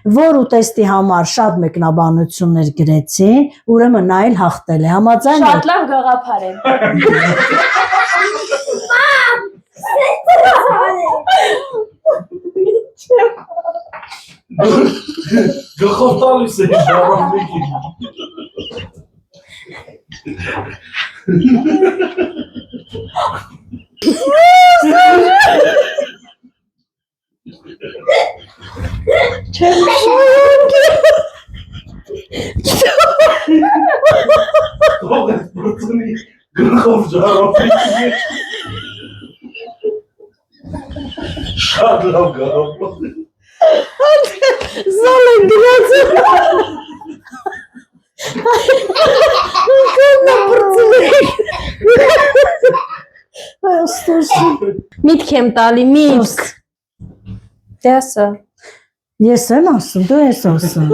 որ ուտեստի համար շատ մեկնաբանություններ գրեցին, ուրեմն նա էլ հաղթել է, համաձայն եք։ Շատ լավ գաղափար է։ Գլխով տալիս է ժառանգիկին։ Չեմ Թող է բրծունի գլխով ժառանգիկին։ Շատ լավ գաղափար։ Զալ են գրացել։ Ինքնն բրծուլեք։ Աստուծո։ միտք եմ տալի, միտք։ Դե ասա։ Ես եմ ասում, դու ես ասում։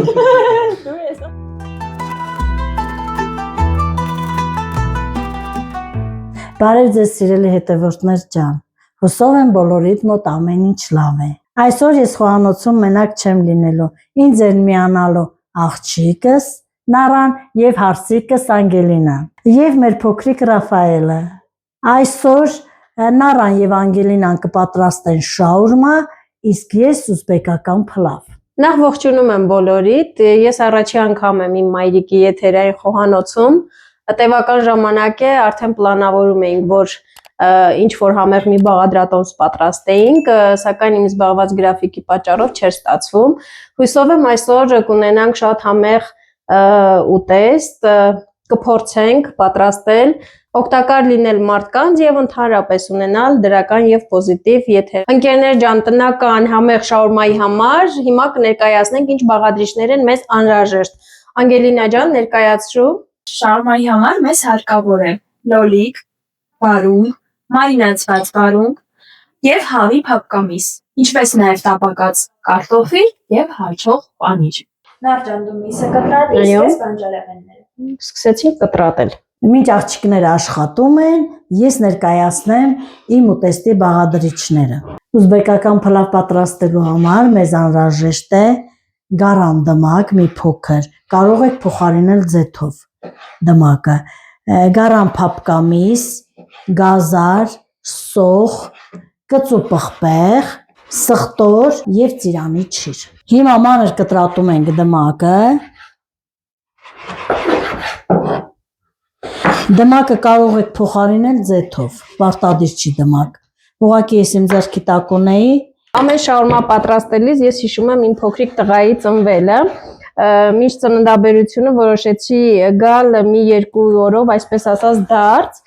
Բարև ձեզ սիրելի հետևորդներ ջան։ Հուսով եմ բոլորիդ մոտ ամեն ինչ լավ է։ Այսօր ես խոհանոցում մենակ չեմ լինելու։ Ինձ են միանալու աղջիկս Նարան եւ հարսիկս Անգելինան եւ մեր փոքրիկ Ռաֆայելը։ Այսօր Նարան եւ Անգելինան կպատրաստեն շաուրմա, իսկ ես ուզբեկական փլավ։ Նախ ողջունում եմ բոլորիդ, ես առաջի անգամ եմ իմ մայրիկի եթերային խոհանոցում, տևական ժամանակ է, արդեն պլանավորում էինք, որ ինչ որ համեղ մի բաղադրատոմս պատրաստեինք, սակայն իմ զբաղված գրաֆիկի պատճառով չէր ստացվում։ Հույսով եմ այսօր կունենանք շատ համեղ ուտեստ, կփորձենք պատրաստել, օգտակար լինել մարդկանց եւ ընդհանրապես ունենալ դրական եւ պոզիտիվ եթեր։ Ընկերներ ջան, տնական համեղ շաուրմայի համար հիմա կներկայացնենք ինչ բաղադրիչներ են մեզ անհրաժեշտ։ Անգելինա ջան, ներկայացրու։ Շաուրմայի համար մեզ հարկավոր է լոլիկ, բարունգ, մարինացված բարունգ եւ հավի փապկամիս, ինչպես նաեւ տապակած կարտոֆիլ եւ հաճող պանիր։ Նարջան դու միսը կտրատես, ես բանջարեղենները։ Սկսեցինք կտրատել։ Մինչ աղջիկները աշխատում են, ես ներկայացնեմ իմ ուտեստի բաղադրիչները։ Ուզբեկական փլավ պատրաստելու համար մեզ անհրաժեշտ է գարան դմակ մի փոքր, կարող եք փոխարինել ձեթով դմակը, գարան փապկամիս, գազար, սոխ, կծու պղպեղ, սխտոր եւ ծիրանի չիր։ Հիմա մանր կտրատում ենք դմակը։ Դմակը կարող եք փոխարինել ձեթով, պարտադիր չի դմակ։ Ուղղակի ես իմ ձեռքի տակ ունեի։ Ամեն շաուրմա պատրաստելիս ես հիշում եմ իմ փոքրիկ տղայի ծնվելը։ Մինչ ծննդաբերությունը որոշեցի գալ մի 2 օրով, այսպես ասած, դարձ։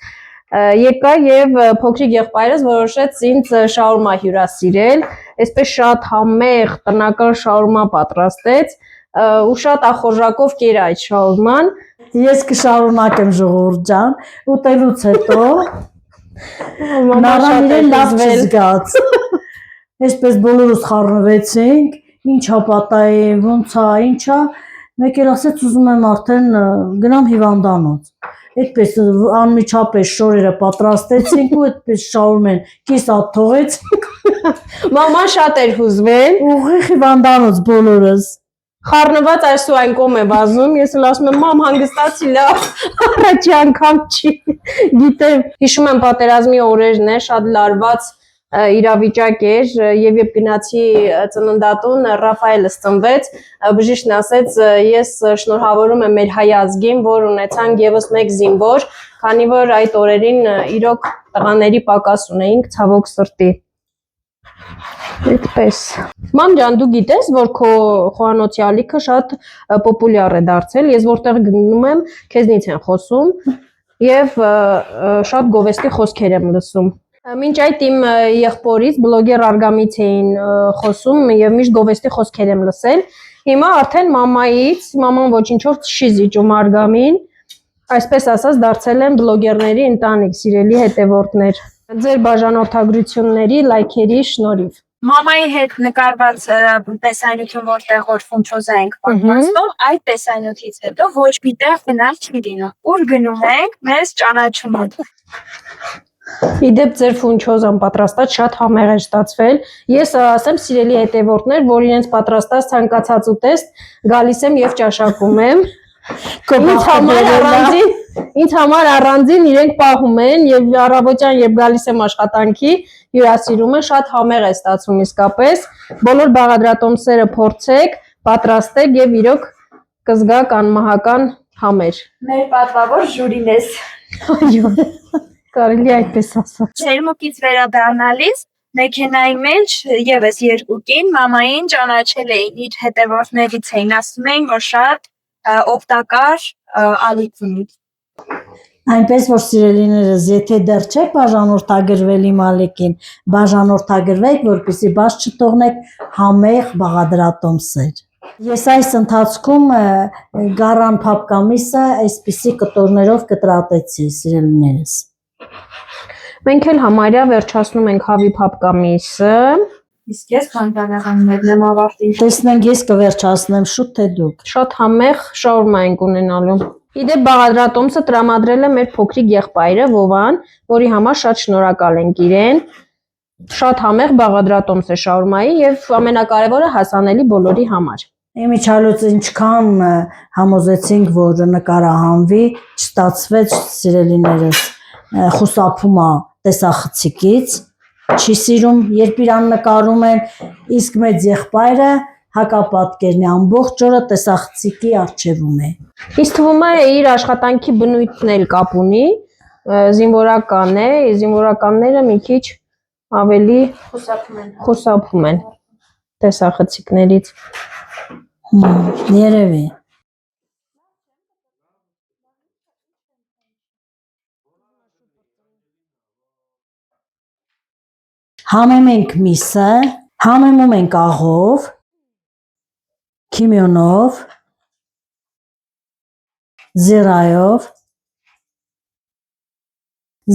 Եկա եւ փոքրիկ եղբայրս որոշեց ինձ շաուրմա հյուրասիրել, այսպես շատ համեղ տնական շաուրմա պատրաստեց ու շատ ախորժակով կեր այդ շաուրման։ Ես կշարունակեմ ժողովուրդ ջան, ուտելուց հետո Նարան իրեն լավ չզգաց։ Այսպես բոլորս խառնվեցինք, ինչա պատահի, ոնց է, ինչա, մեկ էլ ասեց ուզում եմ արդեն գնամ հիվանդանոց։ Այդպես անմիջապես շորերը պատրաստեցինք ու այդպես շաուրմեն կիսատ թողեցինք։ Մաման շատ էր հուզվել։ Ուղիղ հիվանդանոց բոլորս։ Խառնված այսու այն կողմ է վազում, ես էլ ասում եմ մամ հանգստացի լավ, առաջի անգամ չի, գիտեմ, հիշում եմ պատերազմի օրերն է, շատ լարված իրավիճակ էր եւ երբ գնացի ծննդատուն Ռաֆայելս ծնվեց, բժիշկն ասեց ես շնորհավորում եմ մեր հայ ազգին, որ ունեցանք եւս մեկ զինվոր, քանի որ այդ օրերին իրոք տղաների պակաս ունեինք ցավոք սրտի։ Այդպես։ Մամ ջան, դու գիտես, որ քո խոհանոցի ալիքը շատ պոպուլյար է դարձել, ես որտեղ գնում եմ, քեզնից են խոսում եւ շատ գովեստի խոսքեր եմ լսում։ Մինչ այդ իմ եղբորից բլոգեր Արգամից էին խոսում եւ միշտ գովեստի խոսքեր եմ լսել։ Հիմա արդեն մամայից, մաման ոչինչով չի զիջում Արգամին, այսպես ասած դարձել են բլոգերների ընտանիք, սիրելի հետևորդներ։ Ձեր բաժանորդագրությունների, լայքերի շնորհիվ։ Մամայի հետ նկարված տեսանյութում որտեղ որ ֆունչոզա ենք պատմում, այդ տեսանյութից հետո ոչ մի տեղ գնալ չի լինում։ Ուր գնում ենք, մեզ ճանաչում են։ Իդեպ ձեր ֆունչոզան պատրաստած շատ համեղ է ստացվել։ Ես ասեմ սիրելի հետևորդներ, որ իրենց պատրաստած ցանկացած ուտեստ գալիս եմ եւ ճաշակում եմ։ Ինձ համար առանձին իրենք պահում են եւ առավոտյան երբ գալիս եմ աշխատանքի, հյուրասիրում են, շատ համեղ է ստացվում իսկապես։ Բոլոր բաղադրատոմսերը փորձեք, պատրաստեք եւ իրոք կզգաք անմահական համեր։ Մեր պատվավոր ժյուրին ես։ Այո։ Կարելի է այդպես ասել։ Ջերմուկից վերադառնալիս մեքենայի մեջ եւս երկու կին մամային ճանաչել էին իր հետևորդներից էին ասում էին որ շատ օգտակար ալիք ունի։ Այնպես որ սիրելիներս, եթե դեռ չեք բաժանորդագրվել իմ ալիքին, բաժանորդագրվեք, որպեսզի բաց չթողնեք համեղ բաղադրատոմսեր։ Ես այս ընթացքում գարան փապկամիսը այսպիսի կտորներով կտրատեցի, սիրելիներս։ Մենք էլ համարյա վերջացնում ենք հավի փապկամիսը։ Իսկ ես քանտանեղաններն եմ ավարտին։ Տեսնենք ես կվերջացնեմ շուտ թե դուք։ Շատ համեղ շաուրմա ենք ունենալու։ Իդեպ բաղադրատոմսը տրամադրել է մեր փոքրիկ եղբայրը Վովան, որի համար շատ շնորհակալ ենք իրեն։ Շատ համեղ բաղադրատոմս է շաուրմայի եւ ամենակարևորը հասանելի բոլորի համար։ Իմիջիայլոց ինչքան համոզեցինք, որ նկարահանվի, չստացվեց, սիրելիներս, խուսափում է տեսախցիկից, չի սիրում, երբ իրան նկարում են, իսկ մեծ եղբայրը հակապատկերն է, ամբողջ օրը տեսախցիկի առջևում է։ Ինձ թվում է իր աշխատանքի բնույթն էլ կապ ունի, զինվորական է, զինվորականները մի քիչ ավելի խուսափում են տեսախցիկներից։ Երևի։ Համեմ ենք միսը, համեմում ենք աղով, քիմիոնով, զիրայով,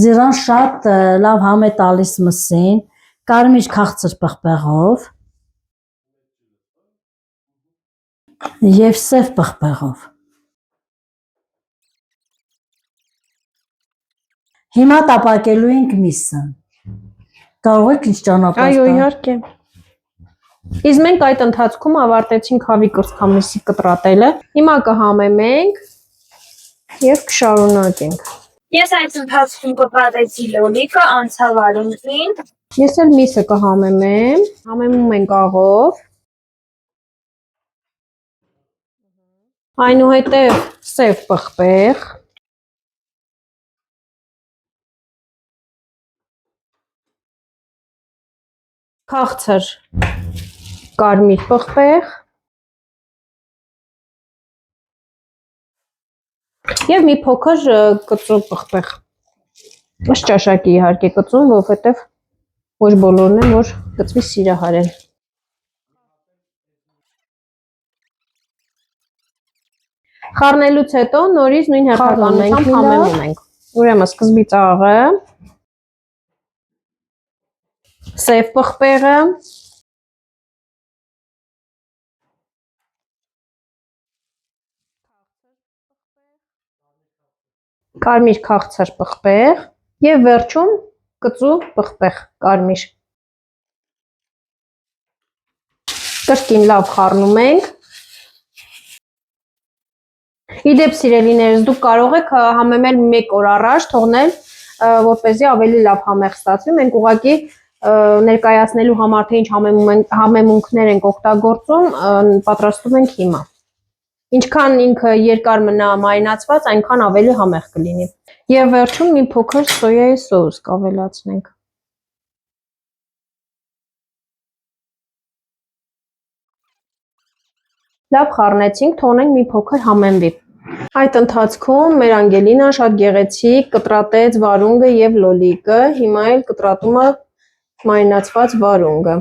զիրան շատ լավ համ է տալիս մսին, կարմիր քաղցր պղպեղով և սև պղպեղով։ Հիմա տապակելու ենք միսը։ Կարող եք ինչ ճանապարհ։ Այո, իհարկե։ Իսկ մենք այդ ընթացքում ավարտեցինք հավի կրծքամիսի կտրատելը։ Հիմա կհամեմենք եւ կշարունակենք։ Ես այդ ընթացքում կպատեցի լոլիկը, անցա վարունգին։ Ես էլ միսը կհամեմեմ։ Համեմում ենք աղով։ Այնուհետև սև պղպեղ։ Քաղցր կարմիր պղպեղ եւ մի փոքր կծու պղպեղ։ Ըստ ճաշակի իհարկե կծուն, որովհետեւ ոչ բոլորն են որ կծվի սիրահարեն։ Խառնելուց հետո նորից նույն հերթականությամբ համեմում ենք։ Ուրեմն սկզբից աղը, սև պղպեղը, կարմիր քաղցր պղպեղ եւ վերջում կծու պղպեղ կարմիր։ Կրկին լավ խառնում ենք։ Իդեպ սիրելիներս, դուք կարող եք համեմել 1 օր առաջ, թողնել, որպեսզի ավելի լավ համեղ ստացվի։ Մենք ուղղակի ներկայացնելու համար թե ինչ համեմունքներ ենք օգտագործում, պատրաստում ենք հիմա։ Ինչքան ինքը երկար մնա մարինացված, այնքան ավելի համեղ կլինի։ Եվ վերջում մի փոքր սոյայի սոուս կավելացնենք։ Լավ խառնեցինք, թողնենք մի փոքր համեմվի։ Այդ ընթացքում մեր Անգելինան շատ գեղեցիկ կտրատեց վարունգը եւ լոլիկը, հիմա էլ կտրատում է մարինացված վարունգը։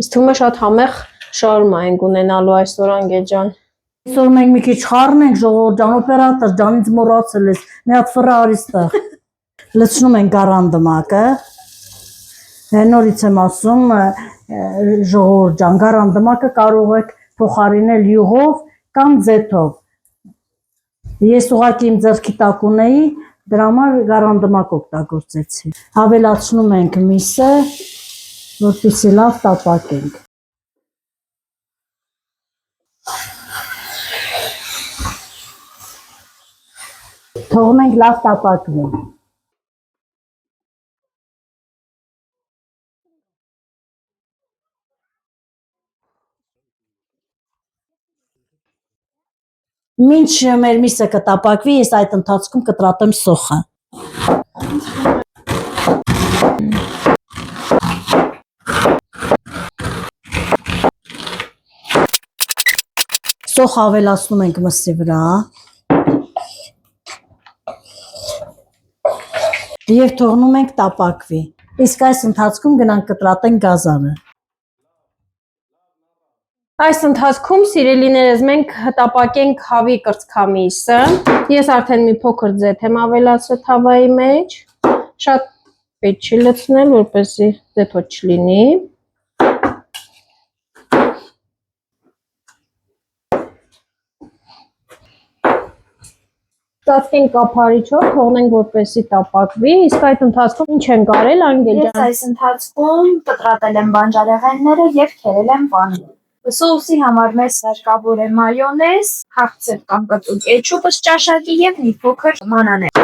Իսկ թվում է շատ համեղ շաուրմա ենք ունենալու այսօր Անգել ջան։ Այսօր մենք մի քիչ խառնենք, ժողովուրդ ջան, օպերատոր ջան, ինձ մոռացել ես, մի հատ ֆրա արիստեղ։ Լցնում ենք գարանդմակը։ Նորից եմ ասում, ժողովուրդ ջան, գարանդմակը կարող եք փոխարինել յուղով կամ ձեթով։ Ես ուղղակի իմ ձեռքի տակ ունեի, Դրա համար գարանդմակ օգտագործեցի։ Հավելացնում ենք միսը, որպեսզի լավ տապակենք։ Թողում ենք լավ տապակվի։ Մինչ մեր միսը կտապակվի, ես այդ ընթացքում կտրատեմ սոխը։ Սոխ ավելացնում ենք մսի վրա և թողնում ենք տապակվի։ Իսկ այս ընթացքում գնանք կտրատենք գազանը։ Այս ընթացքում սիրելիներս մենք տապակենք հավի կրծքամիսը։ Ես արդեն մի փոքր ձեթ եմ ավելացրել թավայի մեջ։ Շատ պետք չի լցնել, որպեսզի ձեթոտ չլինի։ Ծածկենք կափարիչով, թողնենք որպեսզի տապակվի, իսկ այդ ընթացքում ինչ ենք արել, Անգել ջան։ Ես այս ընթացքում կտրատել եմ բանջարեղենները եւ քերել եմ վանին։ Սոուսի համար մեզ հարկավոր է մայոնեզ, քաղցր կամ կծու կետչուպը ճաշակի եւ մի փոքր մանանեխ։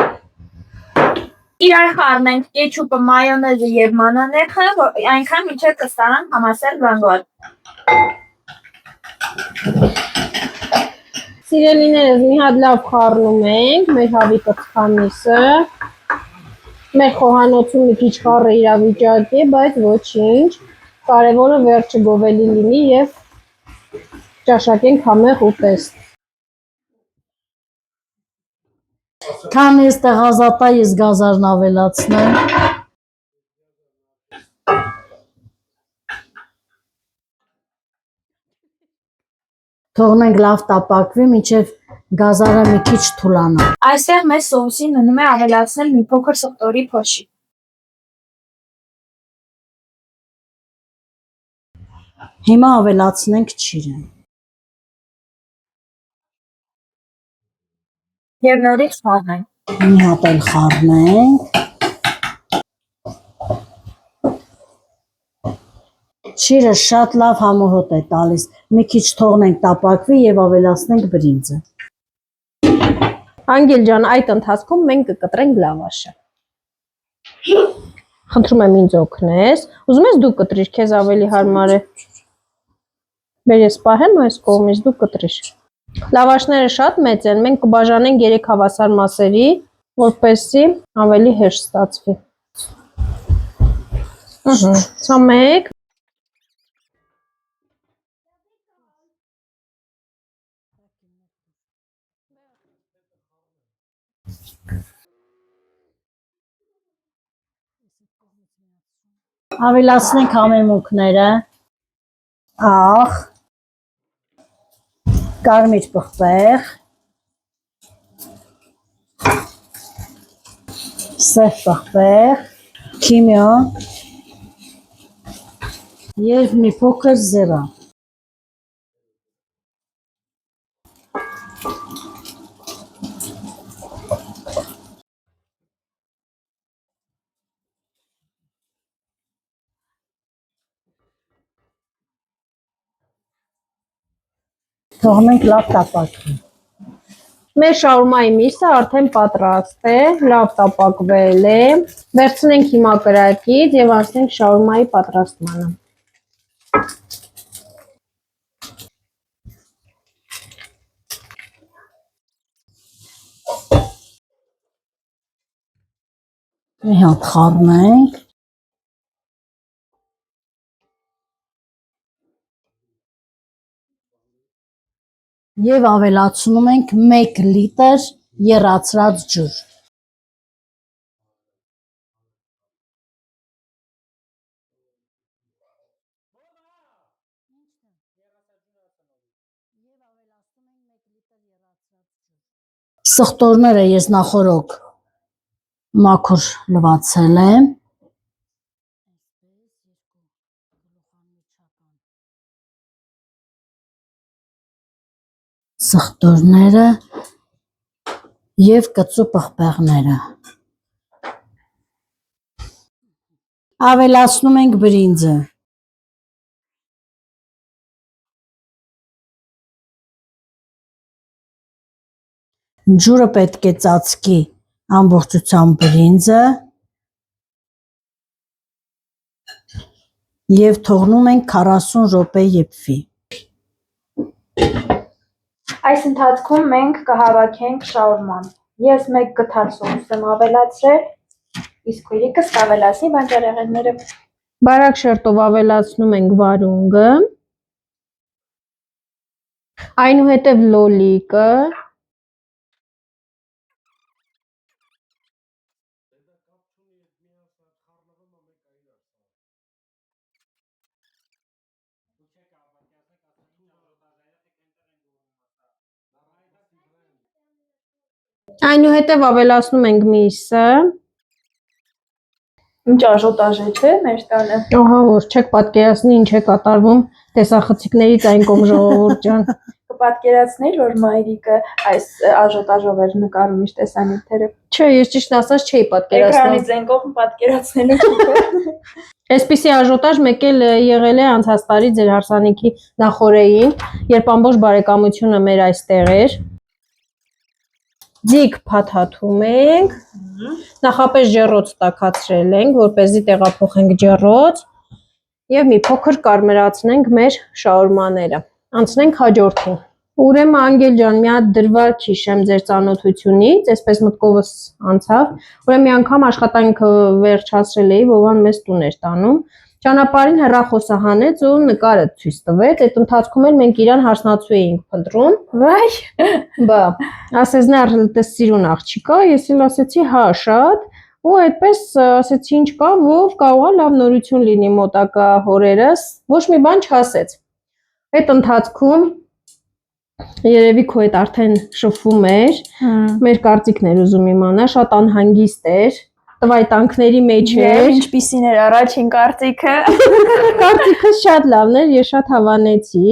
Իրար խառնենք կետչուպը, մայոնեզը եւ մանանեխը, այնքան մինչեւ կստանանք համասեր բանգոտ։ Սիրելիներս մի հատ լավ խառնում ենք մեր հավի կրծքամիսը։ Մեր խոհանոցում մի քիչ խառը իրավիճակ է, բայց ոչինչ։ Կարևորը վերջը գովելի լինի եւ ճաշակենք համեղ ուտեստ։ Քանի էստեղ ազատա, ես գազարն ավելացնեմ։ Թողնենք լավ տապակվի, մինչև գազարը մի քիչ թուլանա։ Այստեղ մեզ սոուսին մնում է ավելացնել մի փոքր սխտորի փոշի։ Հիմա ավելացնենք չիրը։ Եվ նորից խառնենք։ Մի հատ էլ խառնենք։ Չիրը շատ լավ համոհոտ է տալիս։ Մի քիչ թողնենք տապակվի եւ ավելացնենք բրինձը։ Անգել ջան, այդ ընթացքում մենք կկտրենք լավաշը։ Խնդրում եմ ինձ օգնես։ Ուզում ես դու կտրիր, քեզ ավելի հարմար է։ Բեր ես պահեմ այս կողմից, դու կտրիր։ Լավաշները շատ մեծ են, մենք կբաժանենք 3 հավասար մասերի, որպեսզի ավելի հեշտ ստացվի։ Սա մեկ։ Ավելացնենք համեմունքները, աղ, կարմիր պղպեղ, սև պղպեղ, քիմիո և մի փոքր զերա։ Թողնենք լավ տապակվի։ Մեր շաուրմայի միսը արդեն պատրաստ է, լավ տապակվել է։ Վերցնենք հիմա կրակից եւ անցնենք շաուրմայի պատրաստմանը։ Մի հատ խառնենք։ Եվ ավելացնում ենք 1 լիտր եռացրած ջուր։ Սխտորները ես նախորոք մաքուր լվացել եմ։ Սխտորները եւ կծու պղպեղները։ Ավելացնում ենք բրինձը։ Ջուրը պետք է ծածկի ամբողջությամբ բրինձը եւ թողնում ենք 40 րոպե եփվի։ Այս ընթացքում մենք կհավաքենք շաուրման։ Ես 1 գթալ սոուս եմ ավելացրել, իսկ Քույրիկս կավելացնի բանջարեղենները։ Բարակ շերտով ավելացնում ենք վարունգը, այնուհետև լոլիկը, այնուհետև ավելացնում ենք միսը, Ինչ աժոտաժ է, չէ, մեր տանը։ ահա որ չեք պատկերացնի ինչ է կատարվում տեսախցիկներից այն կողմ ժողովուրդ ջան։ Կպատկերացնեի, որ մայրիկը այս աժոտաժով էր նկարում իր տեսանյութերը։ Չէ, ես ճիշտ ասած չէի պատկերացնել։ Էկրանից այն կողմ պատկերացնելու չէ։ Այսպիսի աժոտաժ մեկ էլ եղել է անցած տարի ձեր հարսանիքի նախօրեին, երբ ամբողջ բարեկամությունը մեր այստեղ էր։ Ձիգ փաթաթում ենք, նախապես ջեռոց տաքացրել ենք, որպեսզի տեղափոխենք ջեռոց եւ մի փոքր կարմրացնենք մեր շաուրմաները։ Անցնենք հաջորդին։ Ուրեմն Անգել ջան, մի հատ դրվագ հիշեմ ձեր ծանոթությունից, այսպես մտքովս անցավ։ Ուրեմն մի անգամ աշխատանքը վերջացրել էի, Վովան մեզ տուն էր տանում։ Ճանապարհին հեռախոսը հանեց ու նկարը ցույց տվեց։ Այդ ընթացքում էլ մենք իրան հարսնացու էինք փնտրում։ Վայ, Բա, ասես նա դες սիրուն աղջիկա, ես էլ ասեցի հա շատ, ու այդպես ասեցի ինչ կա, Վով կարող է լավ նորություն լինի մոտակա հորերս, ոչ մի բան չասեց։ Այդ ընթացքում երևի քո հետ արդեն շփվում էր, մեր կարծիքն էր ուզում իմանա, շատ անհանգիստ էր, տվայտանքների մեջ էր։ ինչպիսին էր առաջին կարծիքը։ Կարծիքը շատ լավն էր, ես շատ հավանեցի,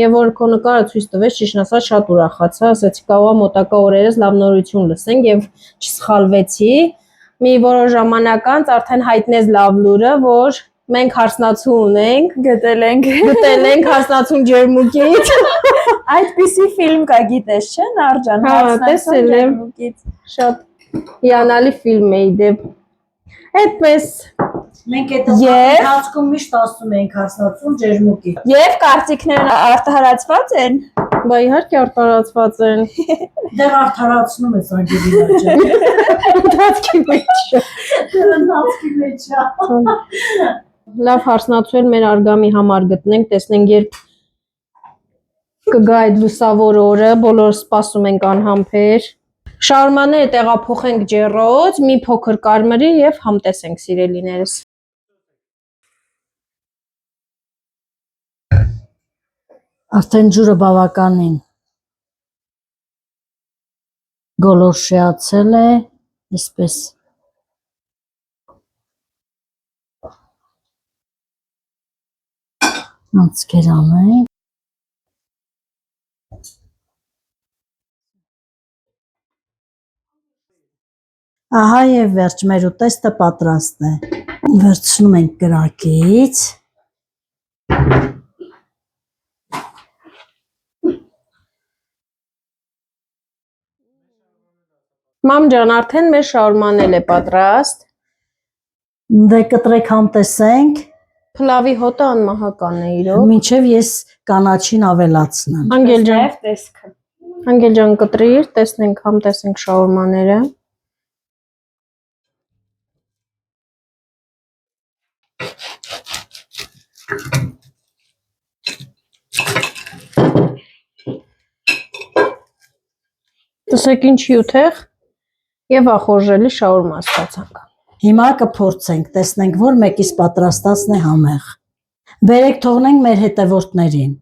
եւ որ քո նկարը ցույց տվեց, ճիշտ ասած շատ ուրախացա, ասացի կարող է մոտակա օրերս լավ նորություն լսենք եւ չսխալվեցի։ Մի որոշ ժամանակ անց արդեն հայտնեց լավ լուրը, որ մենք հարսնացու ունենք, Գտել ենք։ գտել ենք հարսնացուն ջերմուկից։ Այդպիսի ֆիլմ կա, գիտես, չէ՞, Նարջան, Հա, տեսել եմ։ ջերմուկից։ Շատ հիանալի ֆիլմ է իդեպ։ Այդպես Մենք այդ Եվ- ընթացքում միշտ ասում ենք հարսնացուն ջերմուկի։ Եվ կարծիքներն արտահայտված են։ բա իհարկե արտարացված են։ Դեռ արդարացնում ես Անգելի ջան։ Ընթացքի մեջ։ Դեռ ընթացքի մեջ է։ Լավ հարսնացու էլ մեր արգամի համար գտնենք, տեսնենք երբ կգա այդ լուսավոր օրը, բոլորը սպասում ենք անհամբեր։ Շաուրմաները տեղափոխենք ջեռոց, մի փոքր կարմրի եւ համտեսենք սիրելիներս։ Արդեն ջուրը բավականին գոլորշիացել է, այսպես անցքեր անենք։ Ահա եւ վերջ, մեր ուտեստը պատրաստ է։ Վերցնում ենք կրակից։ Մամ ջան, արդեն մեր շաուրման էլ է պատրաստ։ Դե կտրեք համտեսենք, Փլավի հոտը անմահական է իրոք։ մինչև ես կանաչին ավելացնեմ։ Անգել ջան, Եվ տեսքը։ Անգել ջան կտրիր, տեսնենք, համտեսենք շաուրմաները։ Տեսեք ինչ հյութեղ եւ ախորժելի շաուրմա ստացանք։ Հիմա կփորձենք, տեսնենք, որ մեկից պատրաստածն է համեղ։ Բերեք թողնենք մեր հետևորդներին,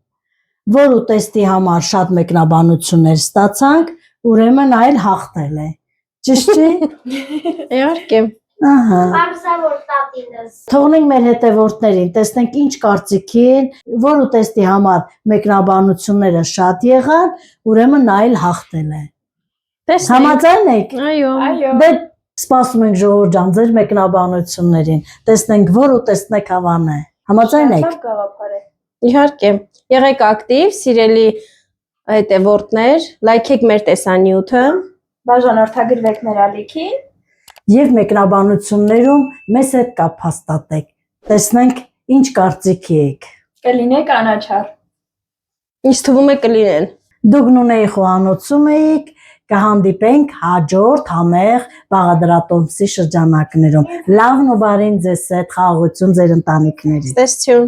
որ ուտեստի համար շատ մեկնաբանություններ ստացանք, ուրեմն այլ հաղթել է։ Ճիշտ չի։ Իհարկե։ Ահա։ Արզավոր տատինս։ Թողնենք մեր հետևորդներին, տեսնենք ինչ կարծիքի են, որ ուտեստի համար մեկնաբանությունները շատ եղան, ուրեմն այլ հաղթել է։ Տեսնենք։ Համաձայն եք։ Այո։ Այո։ Դե սպասում ենք ժողովուրդ ջան ձեր մեկնաբանություններին։ Տեսնենք որ ու տեսնեք հավանե։ Համաձայն եք։ Շատ գաղափար է։ Իհարկե։ Եղեք ակտիվ, սիրելի հետևորդներ, լայքեք մեր տեսանյութը։ Բաժանորդագրվեք մեր ալիքին։ Եվ մեկնաբանություններում մեզ հետ կապ հաստատեք։ Տեսնենք ինչ կարծիքի եք։ Կլինեք անաչառ։ Ինչ թվում է կլինեն։ Դուք նույնի խոհանոցում եք, կհանդիպենք հաջորդ համեղ բաղադրատոմսի շրջանակներում։ Լավն ու բարին ձեզ հետ, խաղաղություն ձեր ընտանիքներին։ Տեսություն։